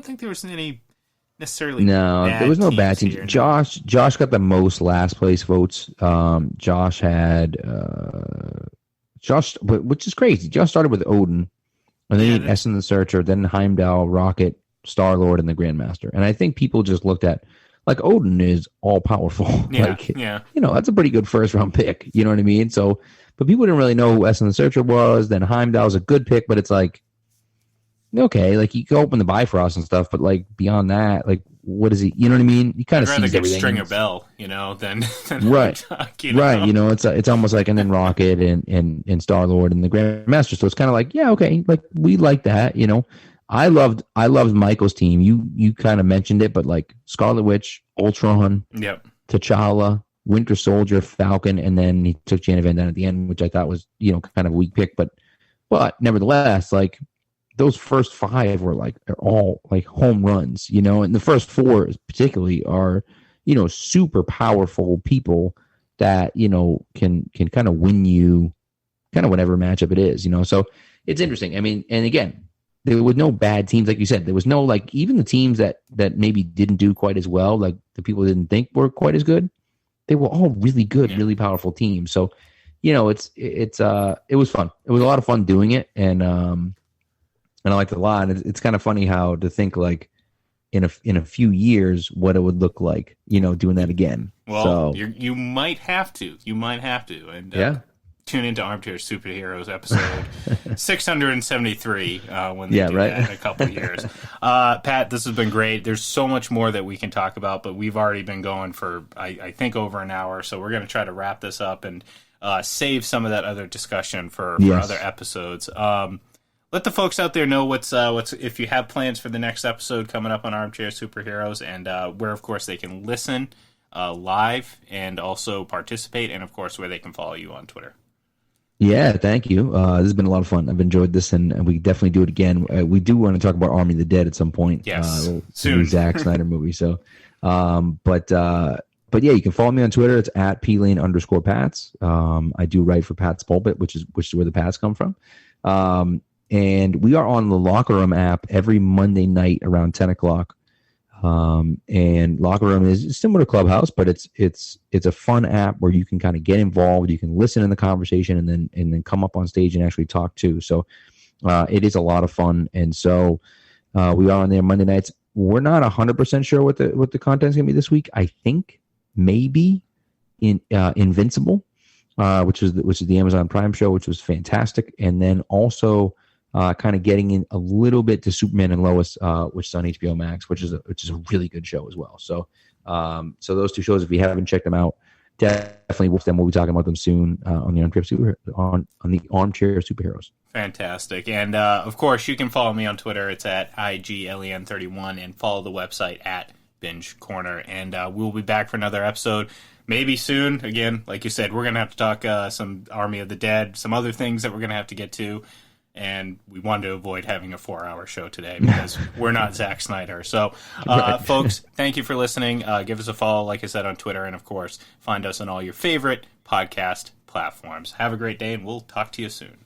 don't think there was any necessarily. No, there was no bad teams. Here. Josh got the most last place votes. Josh had which is crazy. Josh started with Odin, and then he had Essen the Searcher, then Heimdall, Rocket, Star-Lord, and the Grandmaster. And I think people just looked at, like, Odin is all powerful. That's a pretty good first round pick. You know what I mean? So, but people didn't really know who Essen the Searcher was. Then Heimdall's a good pick, but it's like, okay, like you can open the Bifrost and stuff, but like beyond that, like what is he? You know what I mean? You kind of see everything. Stringer Bell, than right, right. It's almost like, and then Rocket and Star Lord and the Grandmaster. So it's kind of like, yeah, okay, like we like that. I loved Michael's team. You kind of mentioned it, but like Scarlet Witch, Ultron, T'Challa, Winter Soldier, Falcon, and then he took Janet Van Dyne at the end, which I thought was kind of a weak pick, but nevertheless, like. Those first 5 are all like home runs, and the first 4 particularly are, super powerful people that, can kind of win you kind of whatever matchup it is, so it's interesting. I mean, and again, there were no bad teams. Like you said, there was no, like, even the teams that maybe didn't do quite as well, like the people didn't think were quite as good. They were all really good, really powerful teams. So, it was fun. It was a lot of fun doing it. And I liked it a lot. It's kind of funny how to think like in a few years what it would look like, doing that again. Well, you might have to. And tune into Armchair Superheroes episode 673 when they do that in a couple of years. Pat, this has been great. There's so much more that we can talk about, but we've already been going for I think over an hour, so we're going to try to wrap this up and save some of that other discussion for other episodes. Let the folks out there know what's if you have plans for the next episode coming up on Armchair Superheroes, and where, of course, they can listen live and also participate, and, of course, where they can follow you on Twitter. Yeah, thank you. This has been a lot of fun. I've enjoyed this, and we definitely do it again. We do want to talk about Army of the Dead at some point. Yes, soon. Zack Snyder movie. So, but yeah, you can follow me on Twitter. It's at @plane_Pats. I do write for Pat's Pulpit, which is where the Pats come from. And we are on the Locker Room app every Monday night around 10 o'clock. And Locker Room is similar to Clubhouse, but it's a fun app where you can kind of get involved. You can listen in the conversation and then come up on stage and actually talk too. So it is a lot of fun. And so we are on there Monday nights. We're not 100% sure what the content's gonna be this week. I think maybe Invincible, which is the Amazon Prime show, which was fantastic, and then also. Kind of getting in a little bit to Superman and Lois, which is on HBO Max, which is a really good show as well. So, so those 2 shows, if you haven't checked them out, definitely watch them. We'll be talking about them soon on the Armchair Superheroes. Fantastic, and of course, you can follow me on Twitter. It's at IGLEN31, and follow the website at Binge Corner. And we'll be back for another episode. Maybe soon. Again, like you said, we're gonna have to talk some Army of the Dead, some other things that we're gonna have to get to. And we wanted to avoid having a 4-hour show today because we're not Zack Snyder. So, folks, thank you for listening. Give us a follow, like I said, on Twitter. And, of course, find us on all your favorite podcast platforms. Have a great day, and we'll talk to you soon.